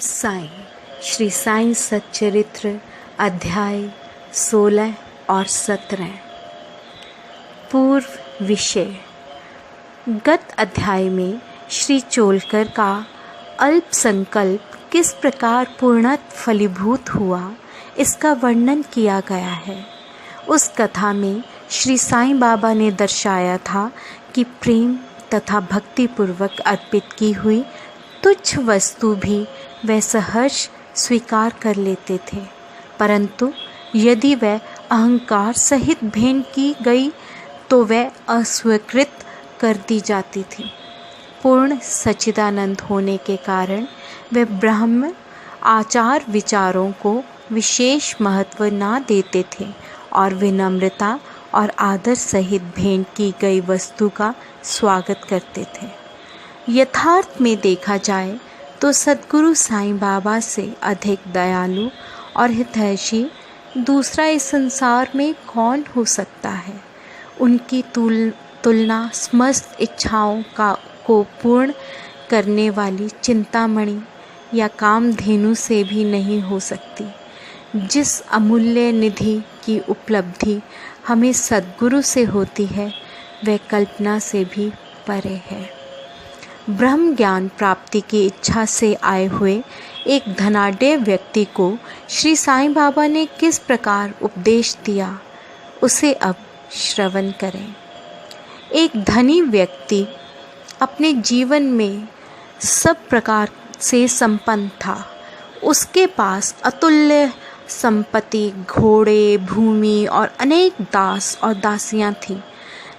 साईं। श्री साईं सच्चरित्र अध्याय 16 और 17। पूर्व विषय। गत अध्याय में श्री चोलकर का अल्प संकल्प किस प्रकार पूर्णतः फलीभूत हुआ, इसका वर्णन किया गया है। उस कथा में श्री साईं बाबा ने दर्शाया था कि प्रेम तथा भक्ति पूर्वक अर्पित की हुई तुच्छ वस्तु भी वह सहर्ष स्वीकार कर लेते थे, परंतु यदि वह अहंकार सहित भेंट की गई तो वह अस्वीकृत कर दी जाती थी। पूर्ण सच्चिदानंद होने के कारण वे ब्रह्म आचार विचारों को विशेष महत्व न देते थे और विनम्रता और आदर सहित भेंट की गई वस्तु का स्वागत करते थे। यथार्थ में देखा जाए तो सद्गुरु साईं बाबा से अधिक दयालु और हितैषी दूसरा इस संसार में कौन हो सकता है। उनकी तुलना समस्त इच्छाओं को पूर्ण करने वाली चिंतामणि या कामधेनु से भी नहीं हो सकती। जिस अमूल्य निधि की उपलब्धि हमें सद्गुरु से होती है, वह कल्पना से भी परे है। ब्रह्म ज्ञान प्राप्ति की इच्छा से आए हुए एक धनाढ्य व्यक्ति को श्री साईं बाबा ने किस प्रकार उपदेश दिया, उसे अब श्रवण करें। एक धनी व्यक्ति अपने जीवन में सब प्रकार से संपन्न था। उसके पास अतुल्य संपत्ति, घोड़े, भूमि और अनेक दास और दासियां थीं।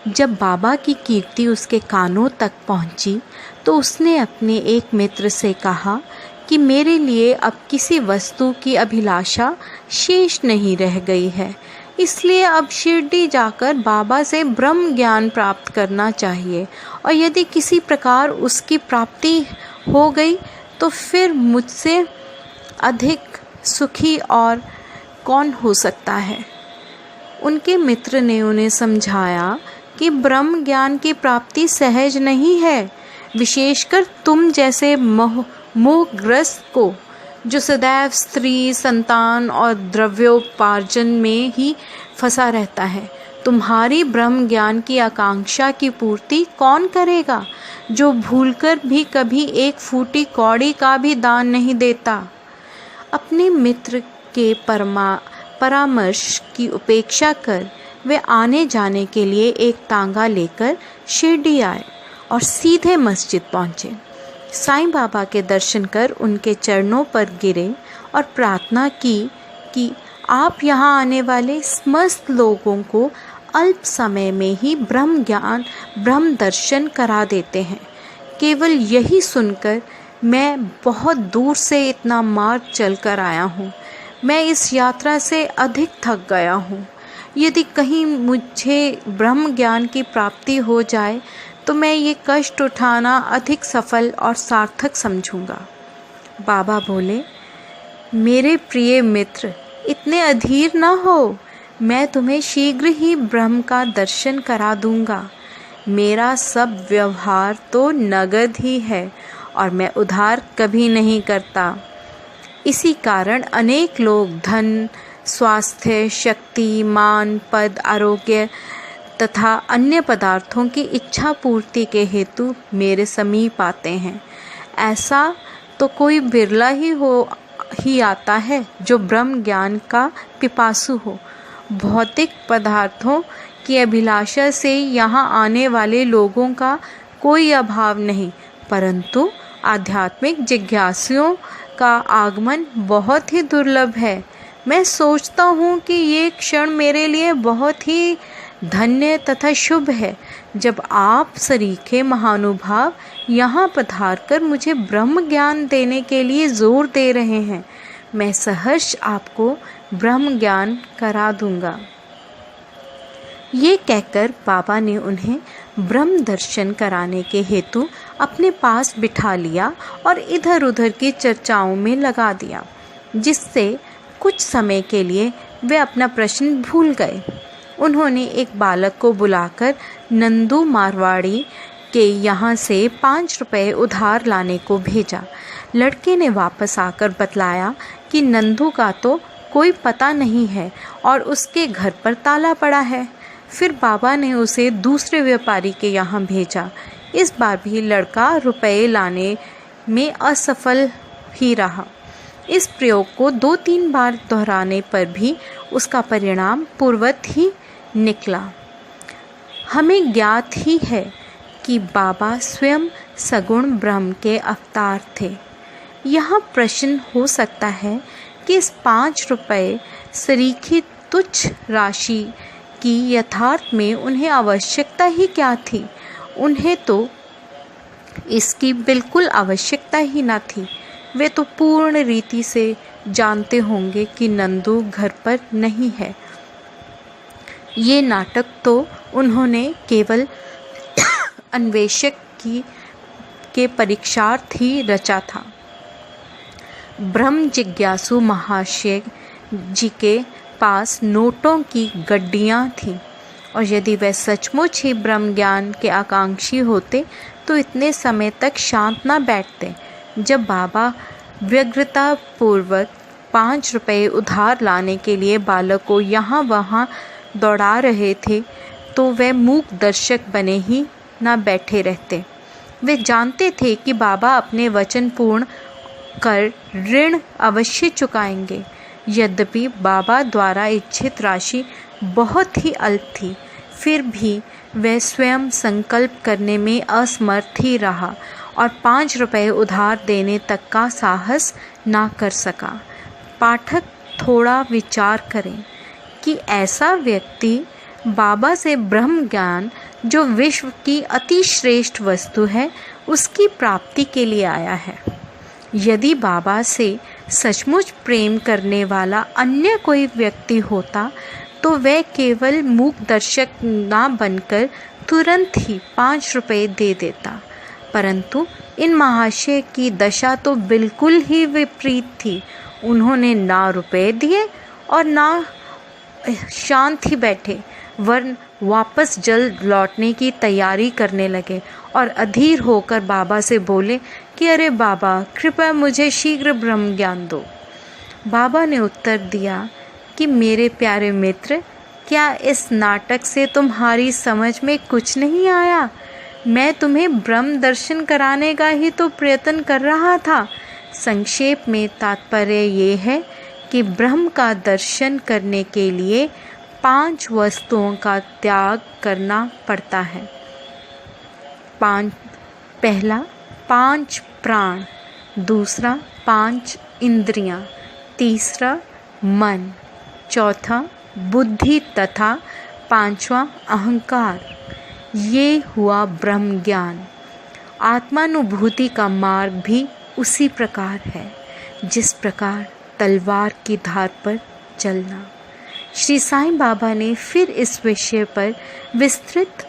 जब बाबा की कीर्ति उसके कानों तक पहुंची तो उसने अपने एक मित्र से कहा कि मेरे लिए अब किसी वस्तु की अभिलाषा शेष नहीं रह गई है, इसलिए अब शिरडी जाकर बाबा से ब्रह्म ज्ञान प्राप्त करना चाहिए, और यदि किसी प्रकार उसकी प्राप्ति हो गई तो फिर मुझसे अधिक सुखी और कौन हो सकता है। उनके मित्र ने उन्हें समझाया कि ब्रह्म ज्ञान की प्राप्ति सहज नहीं है, विशेषकर तुम जैसे मोहग्रस्त को, जो सदैव स्त्री, संतान और द्रव्योपार्जन में ही फंसा रहता है। तुम्हारी ब्रह्म ज्ञान की आकांक्षा की पूर्ति कौन करेगा, जो भूलकर भी कभी एक फूटी कौड़ी का भी दान नहीं देता। अपने मित्र के परामर्श की उपेक्षा कर वे आने जाने के लिए एक तांगा लेकर शिरडी आए और सीधे मस्जिद पहुँचे। साईं बाबा के दर्शन कर उनके चरणों पर गिरे और प्रार्थना की कि आप यहाँ आने वाले समस्त लोगों को अल्प समय में ही ब्रह्म दर्शन करा देते हैं। केवल यही सुनकर मैं बहुत दूर से इतना मार्ग चल कर आया हूँ। मैं इस यात्रा से अधिक थक गया हूँ। यदि कहीं मुझे ब्रह्म ज्ञान की प्राप्ति हो जाए तो मैं ये कष्ट उठाना अधिक सफल और सार्थक समझूंगा। बाबा बोले, मेरे प्रिय मित्र, इतने अधीर न हो। मैं तुम्हें शीघ्र ही ब्रह्म का दर्शन करा दूंगा। मेरा सब व्यवहार तो नगद ही है और मैं उधार कभी नहीं करता। इसी कारण अनेक लोग धन, स्वास्थ्य, शक्ति, मान, पद, आरोग्य तथा अन्य पदार्थों की इच्छा पूर्ति के हेतु मेरे समीप आते हैं। ऐसा तो कोई बिरला ही आता है जो ब्रह्म ज्ञान का पिपासु हो। भौतिक पदार्थों की अभिलाषा से यहाँ आने वाले लोगों का कोई अभाव नहीं, परंतु आध्यात्मिक जिज्ञासुओं का आगमन बहुत ही दुर्लभ है। मैं सोचता हूँ कि ये क्षण मेरे लिए बहुत ही धन्य तथा शुभ है, जब आप सरीखे महानुभाव यहाँ पधारकर मुझे ब्रह्म ज्ञान देने के लिए जोर दे रहे हैं। मैं सहर्ष आपको ब्रह्म ज्ञान करा दूंगा। ये कहकर बाबा ने उन्हें ब्रह्म दर्शन कराने के हेतु अपने पास बिठा लिया और इधर उधर की चर्चाओं में लगा दिया, जिससे कुछ समय के लिए वे अपना प्रश्न भूल गए। उन्होंने एक बालक को बुलाकर नंदू मारवाड़ी के यहाँ से 5 रुपए उधार लाने को भेजा। लड़के ने वापस आकर बतलाया कि नंदू का तो कोई पता नहीं है और उसके घर पर ताला पड़ा है। फिर बाबा ने उसे दूसरे व्यापारी के यहाँ भेजा। इस बार भी लड़का रुपए लाने में असफल ही रहा। इस प्रयोग को 2-3 बार दोहराने पर भी उसका परिणाम पूर्ववत ही निकला। हमें ज्ञात ही है कि बाबा स्वयं सगुण ब्रह्म के अवतार थे। यहाँ प्रश्न हो सकता है कि इस 5 रुपए सरीखी तुच्छ राशि की यथार्थ में उन्हें आवश्यकता ही क्या थी। उन्हें तो इसकी बिल्कुल आवश्यकता ही ना थी। वे तो पूर्ण रीति से जानते होंगे कि नंदू घर पर नहीं है। ये नाटक तो उन्होंने केवल अन्वेषक के परीक्षार्थ ही रचा था। ब्रह्म जिज्ञासु महाशय जी के पास नोटों की गड्डियाँ थीं और यदि वे सचमुच ही ब्रह्म ज्ञान के आकांक्षी होते तो इतने समय तक शांत न बैठते। जब बाबा व्यग्रता पूर्वक 5 रुपए उधार लाने के लिए बालक को यहाँ वहाँ दौड़ा रहे थे तो वे मूक दर्शक बने ही न बैठे रहते। वे जानते थे कि बाबा अपने वचन पूर्ण कर ऋण अवश्य चुकाएंगे। यद्यपि बाबा द्वारा इच्छित राशि बहुत ही अल्प थी, फिर भी वह स्वयं संकल्प करने में असमर्थ ही रहा और 5 रुपए उधार देने तक का साहस ना कर सका। पाठक थोड़ा विचार करें कि ऐसा व्यक्ति बाबा से ब्रह्म ज्ञान, जो विश्व की अति श्रेष्ठ वस्तु है, उसकी प्राप्ति के लिए आया है। यदि बाबा से सचमुच प्रेम करने वाला अन्य कोई व्यक्ति होता तो वह केवल मूक दर्शक ना बनकर तुरंत ही 5 रुपए दे देता। परंतु इन महाशय की दशा तो बिल्कुल ही विपरीत थी। उन्होंने ना रुपए दिए और ना शांत ही बैठे, वरन वापस जल्द लौटने की तैयारी करने लगे और अधीर होकर बाबा से बोले कि अरे बाबा, कृपया मुझे शीघ्र ब्रह्म ज्ञान दो। बाबा ने उत्तर दिया कि मेरे प्यारे मित्र, क्या इस नाटक से तुम्हारी समझ में कुछ नहीं आया? मैं तुम्हें ब्रह्म दर्शन कराने का ही तो प्रयत्न कर रहा था। संक्षेप में तात्पर्य ये है कि ब्रह्म का दर्शन करने के लिए 5 वस्तुओं का त्याग करना पड़ता है। पहला 5 प्राण, दूसरा 5 इंद्रियां, तीसरा मन, चौथा बुद्धि तथा 5वां अहंकार। ये हुआ ब्रह्म ज्ञान। आत्मानुभूति का मार्ग भी उसी प्रकार है जिस प्रकार तलवार की धार पर चलना। श्री साईं बाबा ने फिर इस विषय पर विस्तृत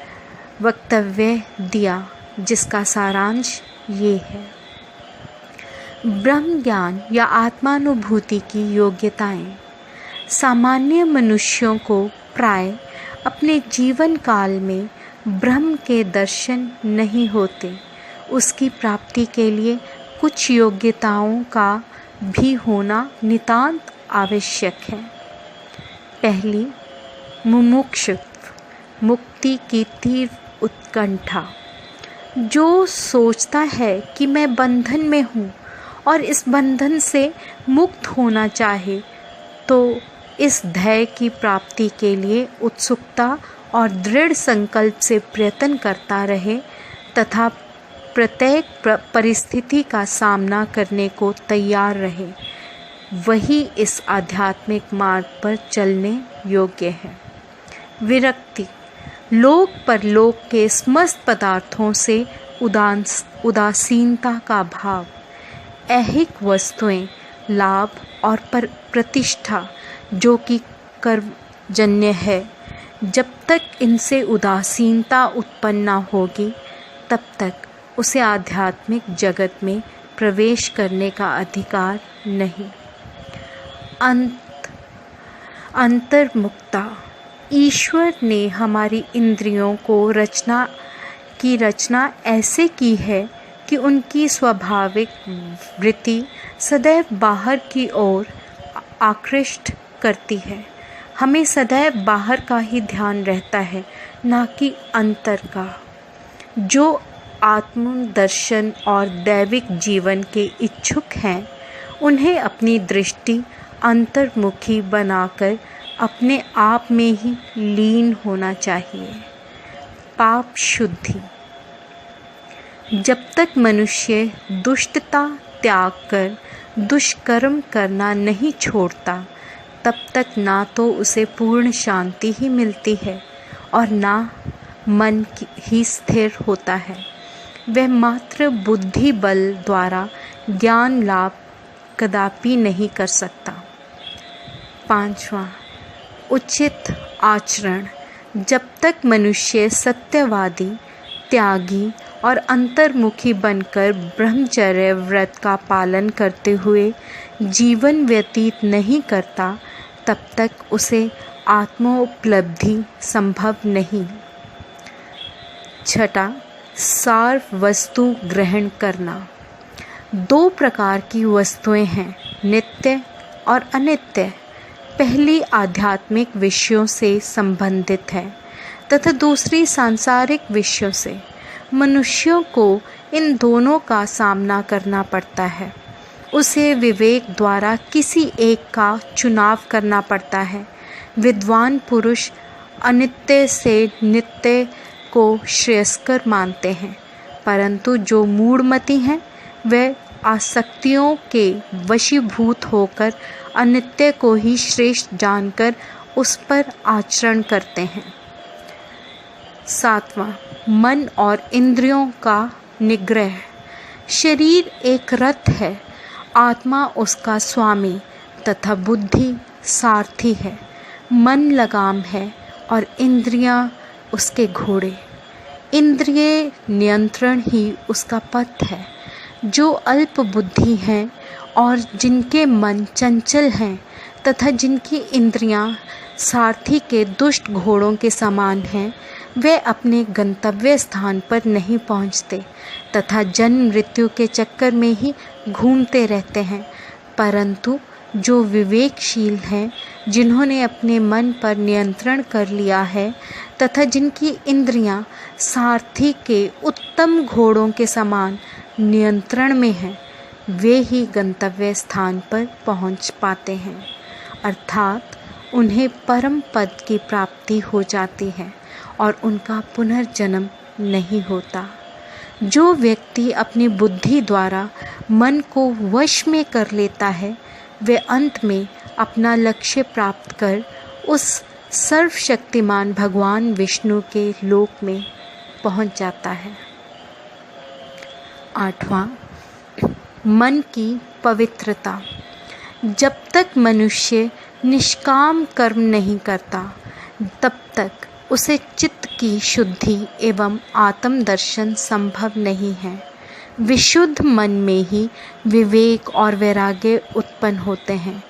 वक्तव्य दिया, जिसका सारांश ये है। ब्रह्म ज्ञान या आत्मानुभूति की योग्यताएं। सामान्य मनुष्यों को प्राय अपने जीवन काल में ब्रह्म के दर्शन नहीं होते। उसकी प्राप्ति के लिए कुछ योग्यताओं का भी होना नितांत आवश्यक है। पहली, मुमुक्षुत्व, मुक्ति की तीव्र उत्कंठा। जो सोचता है कि मैं बंधन में हूँ और इस बंधन से मुक्त होना चाहे, तो इस ध्येय की प्राप्ति के लिए उत्सुकता और दृढ़ संकल्प से प्रयत्न करता रहे तथा प्रत्येक परिस्थिति का सामना करने को तैयार रहे, वही इस आध्यात्मिक मार्ग पर चलने योग्य है। विरक्ति, लोक परलोक के समस्त पदार्थों से उदासीनता का भाव। ऐहिक वस्तुएं, लाभ और प्रतिष्ठा जो कि कर्मजन्य है, जब तक इनसे उदासीनता उत्पन्न न होगी तब तक उसे आध्यात्मिक जगत में प्रवेश करने का अधिकार नहीं। अंतर्मुक्ता, ईश्वर ने हमारी इंद्रियों को रचना ऐसे की है कि उनकी स्वाभाविक वृत्ति सदैव बाहर की ओर आकृष्ट करती है। हमें सदैव बाहर का ही ध्यान रहता है, ना कि अंतर का। जो आत्मदर्शन और दैविक जीवन के इच्छुक हैं, उन्हें अपनी दृष्टि अंतर्मुखी बनाकर अपने आप में ही लीन होना चाहिए। पाप शुद्धि। जब तक मनुष्य दुष्टता त्याग कर दुष्कर्म करना नहीं छोड़ता, तब तक ना तो उसे पूर्ण शांति ही मिलती है और ना मन ही स्थिर होता है। वह मात्र बुद्धि बल द्वारा ज्ञान लाभ कदापि नहीं कर सकता। 5वां, उचित आचरण। जब तक मनुष्य सत्यवादी, त्यागी और अंतर्मुखी बनकर ब्रह्मचर्य व्रत का पालन करते हुए जीवन व्यतीत नहीं करता, तब तक उसे आत्मोपलब्धि संभव नहीं। 6, सार वस्तु ग्रहण करना। 2 प्रकार की वस्तुएं हैं, नित्य और अनित्य। पहली आध्यात्मिक विषयों से संबंधित है तथा दूसरी सांसारिक विषयों से। मनुष्यों को इन दोनों का सामना करना पड़ता है। उसे विवेक द्वारा किसी एक का चुनाव करना पड़ता है। विद्वान पुरुष अनित्य से नित्य को श्रेयस्कर मानते हैं, परंतु जो मूढ़मती हैं वे आसक्तियों के वशीभूत होकर अनित्य को ही श्रेष्ठ जानकर उस पर आचरण करते हैं। 7वां, मन और इंद्रियों का निग्रह। शरीर एक रथ है, आत्मा उसका स्वामी तथा बुद्धि सारथी है। मन लगाम है और इंद्रियां उसके घोड़े। इंद्रिय नियंत्रण ही उसका पथ है। जो अल्प बुद्धि हैं और जिनके मन चंचल हैं तथा जिनकी इंद्रियां सारथी के दुष्ट घोड़ों के समान हैं, वे अपने गंतव्य स्थान पर नहीं पहुंचते तथा जन्म मृत्यु के चक्कर में ही घूमते रहते हैं। परंतु जो विवेकशील हैं, जिन्होंने अपने मन पर नियंत्रण कर लिया है तथा जिनकी इंद्रियां सारथी के उत्तम घोड़ों के समान नियंत्रण में हैं, वे ही गंतव्य स्थान पर पहुंच पाते हैं, अर्थात उन्हें परम पद की प्राप्ति हो जाती है और उनका पुनर्जन्म नहीं होता। जो व्यक्ति अपनी बुद्धि द्वारा मन को वश में कर लेता है, वे अंत में अपना लक्ष्य प्राप्त कर उस सर्वशक्तिमान भगवान विष्णु के लोक में पहुंच जाता है। 8वां, मन की पवित्रता। जब तक मनुष्य निष्काम कर्म नहीं करता, तब तक उसे चित्त की शुद्धि एवं आत्मदर्शन संभव नहीं है। विशुद्ध मन में ही विवेक और वैराग्य उत्पन्न होते हैं,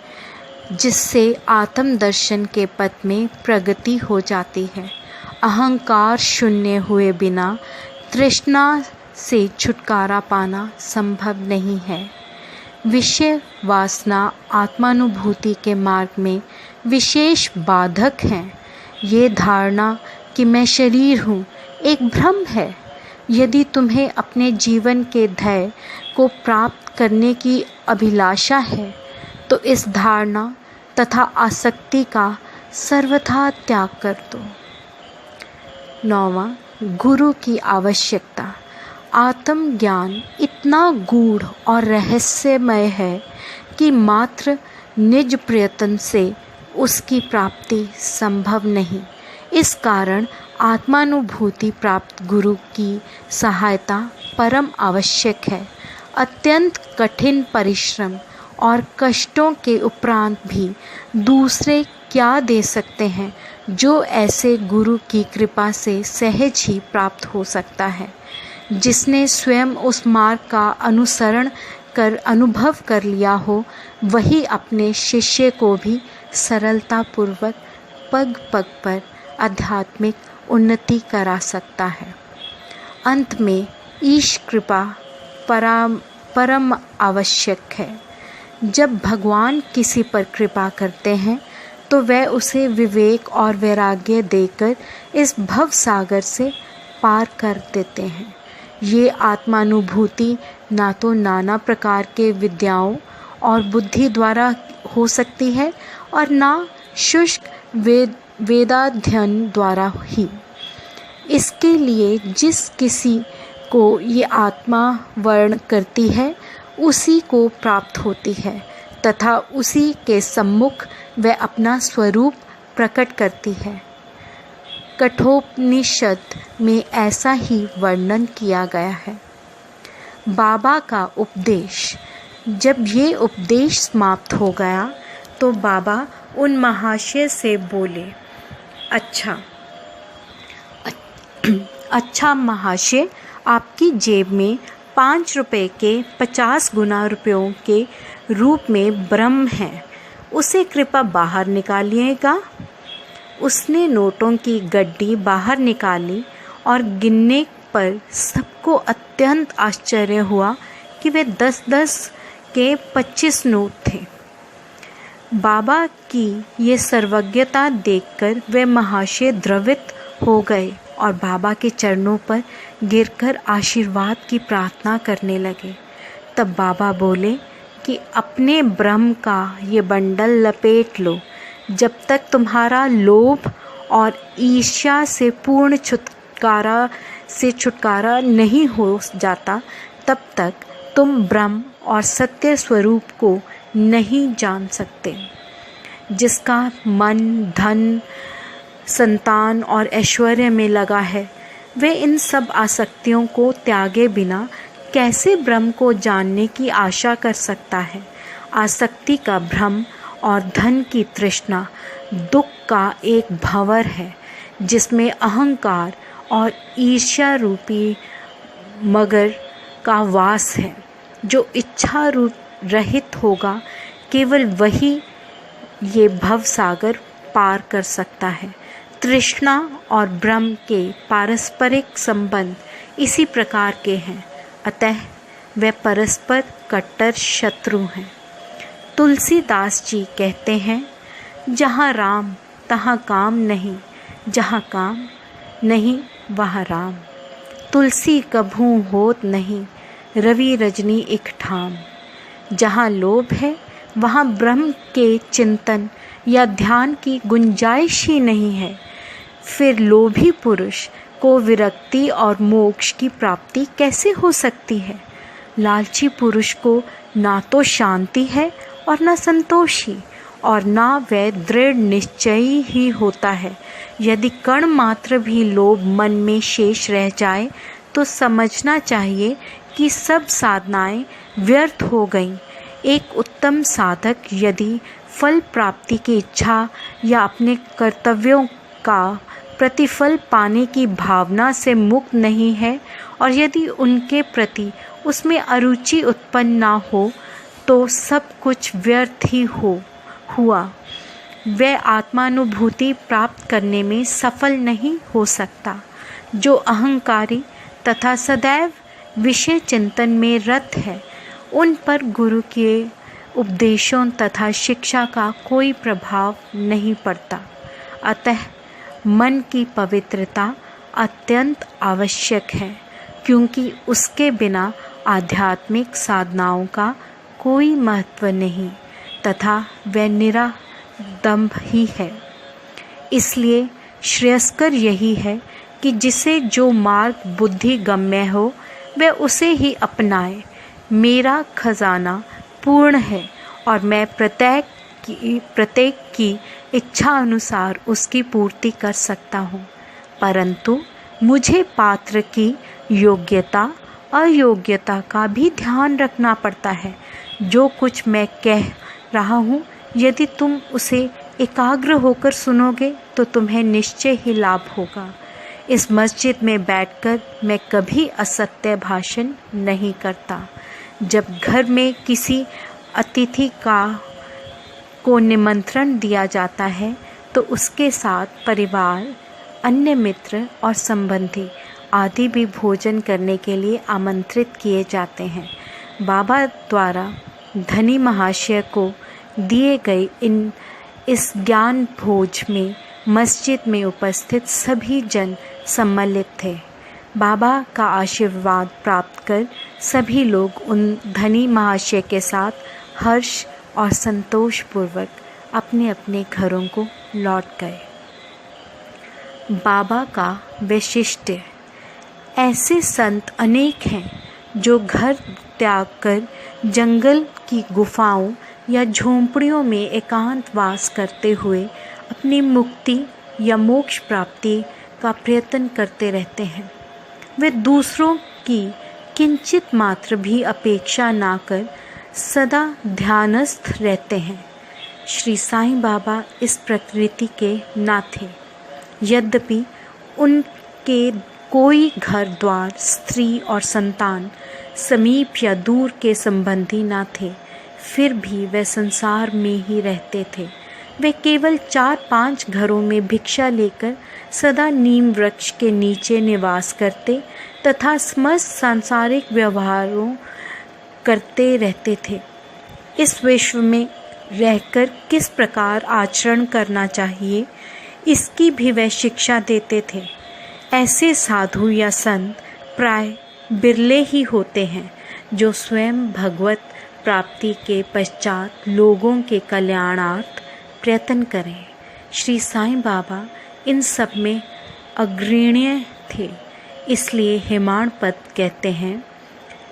जिससे आत्मदर्शन के पथ में प्रगति हो जाती है। अहंकार शून्य हुए बिना तृष्णा से छुटकारा पाना संभव नहीं है। विषय वासना आत्मानुभूति के मार्ग में विशेष बाधक हैं। ये धारणा कि मैं शरीर हूँ एक भ्रम है। यदि तुम्हें अपने जीवन के ध्येय को प्राप्त करने की अभिलाषा है, तो इस धारणा तथा आसक्ति का सर्वथा त्याग कर दो। 9वां, गुरु की आवश्यकता। आत्मज्ञान इतना गूढ़ और रहस्यमय है कि मात्र निज प्रयत्न से उसकी प्राप्ति संभव नहीं। इस कारण आत्मानुभूति प्राप्त गुरु की सहायता परम आवश्यक है। अत्यंत कठिन परिश्रम और कष्टों के उपरांत भी दूसरे क्या दे सकते हैं जो ऐसे गुरु की कृपा से सहज ही प्राप्त हो सकता है। जिसने स्वयं उस मार्ग का अनुसरण कर अनुभव कर लिया हो, वही अपने शिष्य को भी सरलतापूर्वक पग पग पर आध्यात्मिक उन्नति करा सकता है। अंत में ईश कृपा परम आवश्यक है। जब भगवान किसी पर कृपा करते हैं तो वह उसे विवेक और वैराग्य देकर इस भव सागर से पार कर देते हैं। ये आत्मानुभूति ना तो नाना प्रकार के विद्याओं और बुद्धि द्वारा हो सकती है और ना शुष्क वेदाध्ययन द्वारा ही। इसके लिए जिस किसी को ये आत्मा वर्ण करती है उसी को प्राप्त होती है तथा उसी के सम्मुख वह अपना स्वरूप प्रकट करती है। कठोपनिषद में ऐसा ही वर्णन किया गया है। बाबा का उपदेश। जब ये उपदेश समाप्त हो गया तो बाबा उन महाशय से बोले, अच्छा महाशय, आपकी जेब में 5 रुपए के 50 गुना रुपयों के रूप में ब्रह्म है, उसे कृपया बाहर निकालिएगा। उसने नोटों की गड्डी बाहर निकाली और गिनने पर सबको अत्यंत आश्चर्य हुआ कि वे 10-10 के 25 नोट थे। बाबा की ये सर्वज्ञता देखकर वे महाशय द्रवित हो गए और बाबा के चरणों पर गिरकर आशीर्वाद की प्रार्थना करने लगे। तब बाबा बोले कि अपने ब्रह्म का ये बंडल लपेट लो। जब तक तुम्हारा लोभ और ईर्ष्या से पूर्ण छुटकारा नहीं हो जाता तब तक तुम ब्रह्म और सत्य स्वरूप को नहीं जान सकते। जिसका मन धन, संतान और ऐश्वर्य में लगा है वे इन सब आसक्तियों को त्यागे बिना कैसे ब्रह्म को जानने की आशा कर सकता है। आसक्ति का भ्रम और धन की तृष्णा दुख का एक भंवर है जिसमें अहंकार और ईर्ष्या रूपी मगर का वास है। जो इच्छा रहित होगा केवल वही ये भव सागर पार कर सकता है। तृष्णा और ब्रह्म के पारस्परिक संबंध इसी प्रकार के हैं, अतः वे परस्पर कट्टर शत्रु हैं। तुलसीदास जी कहते हैं, जहाँ राम तहाँ काम नहीं, जहाँ काम नहीं वहाँ राम। तुलसी कभू होत नहीं, रवि रजनी एक ठाम। जहाँ लोभ है वहाँ ब्रह्म के चिंतन या ध्यान की गुंजाइश ही नहीं है। फिर लोभी पुरुष को विरक्ति और मोक्ष की प्राप्ति कैसे हो सकती है। लालची पुरुष को ना तो शांति है और ना संतोष ही, और ना वह दृढ़ निश्चयी ही होता है। यदि कण मात्र भी लोभ मन में शेष रह जाए तो समझना चाहिए कि सब साधनाएं व्यर्थ हो गईं। एक उत्तम साधक यदि फल प्राप्ति की इच्छा या अपने कर्तव्यों का प्रतिफल पाने की भावना से मुक्त नहीं है और यदि उनके प्रति उसमें अरुचि उत्पन्न ना हो तो सब कुछ व्यर्थ ही हुआ। वह आत्मानुभूति प्राप्त करने में सफल नहीं हो सकता। जो अहंकारी तथा सदैव विषय चिंतन में रत है उन पर गुरु के उपदेशों तथा शिक्षा का कोई प्रभाव नहीं पड़ता। अतः मन की पवित्रता अत्यंत आवश्यक है, क्योंकि उसके बिना आध्यात्मिक साधनाओं का कोई महत्व नहीं तथा वह निरा दंभ ही है। इसलिए श्रेयस्कर यही है कि जिसे जो मार्ग बुद्धि गम्य हो वह उसे ही अपनाए। मेरा खजाना पूर्ण है और मैं प्रत्येक की इच्छा अनुसार उसकी पूर्ति कर सकता हूँ, परंतु मुझे पात्र की योग्यता अयोग्यता का भी ध्यान रखना पड़ता है। जो कुछ मैं कह रहा हूँ यदि तुम उसे एकाग्र होकर सुनोगे तो तुम्हें निश्चय ही लाभ होगा। इस मस्जिद में बैठकर मैं कभी असत्य भाषण नहीं करता। जब घर में किसी अतिथि को निमंत्रण दिया जाता है तो उसके साथ परिवार, अन्य मित्र और संबंधी आदि भी भोजन करने के लिए आमंत्रित किए जाते हैं। बाबा द्वारा धनी महाशय को दिए गए इस ज्ञान भोज में मस्जिद में उपस्थित सभी जन सम्मिलित थे। बाबा का आशीर्वाद प्राप्त कर सभी लोग उन धनी महाशय के साथ हर्ष और संतोषपूर्वक अपने अपने घरों को लौट गए। बाबा का वैशिष्ट्य। ऐसे संत अनेक हैं जो घर त्याग कर जंगल की गुफाओं या झोंपड़ियों में एकांतवास करते हुए अपनी मुक्ति या मोक्ष प्राप्ति का प्रयत्न करते रहते हैं। वे दूसरों की किंचित मात्र भी अपेक्षा ना कर सदा ध्यानस्थ रहते हैं। श्री साईं बाबा इस प्रकृति के ना थे। यद्यपि उनके कोई घर द्वार, स्त्री और संतान, समीप या दूर के संबंधी ना थे, फिर भी वे संसार में ही रहते थे। वे केवल 4-5 घरों में भिक्षा लेकर सदा नीम वृक्ष के नीचे निवास करते तथा समस्त सांसारिक व्यवहारों करते रहते थे। इस विश्व में रहकर किस प्रकार आचरण करना चाहिए, इसकी भी वे शिक्षा देते थे। ऐसे साधु या संत प्राय बिरले ही होते हैं जो स्वयं भगवत प्राप्ति के पश्चात लोगों के कल्याणार्थ प्रयत्न करें। श्री साईं बाबा इन सब में अग्रणी थे। इसलिए हेमाड़पंत कहते हैं,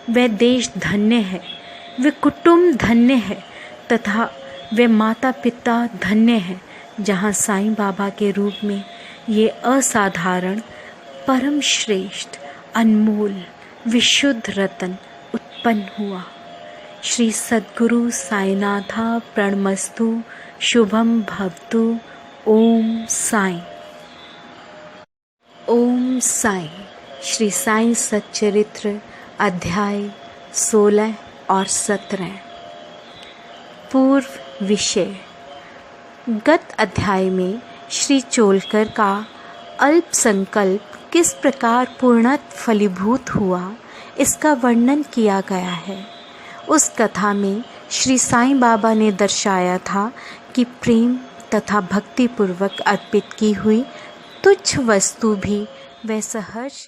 वह देश धन्य है, वे कुटुंब धन्य है तथा वे माता पिता धन्य हैं, जहाँ साईं बाबा के रूप में ये असाधारण, परम श्रेष्ठ, अनमोल, विशुद्ध रतन उत्पन्न हुआ। श्री सद्गुरु साईनाथा प्रणमस्तु, शुभम भवतु। ओम साईं। ओम साईं। श्री साईं सच्चरित्र अध्याय 16 और 17। पूर्व विषय। गत अध्याय में श्री चोलकर का अल्प संकल्प किस प्रकार पूर्णतः फलीभूत हुआ, इसका वर्णन किया गया है। उस कथा में श्री साईं बाबा ने दर्शाया था कि प्रेम तथा भक्तिपूर्वक अर्पित की हुई तुच्छ वस्तु भी वह सहर्ष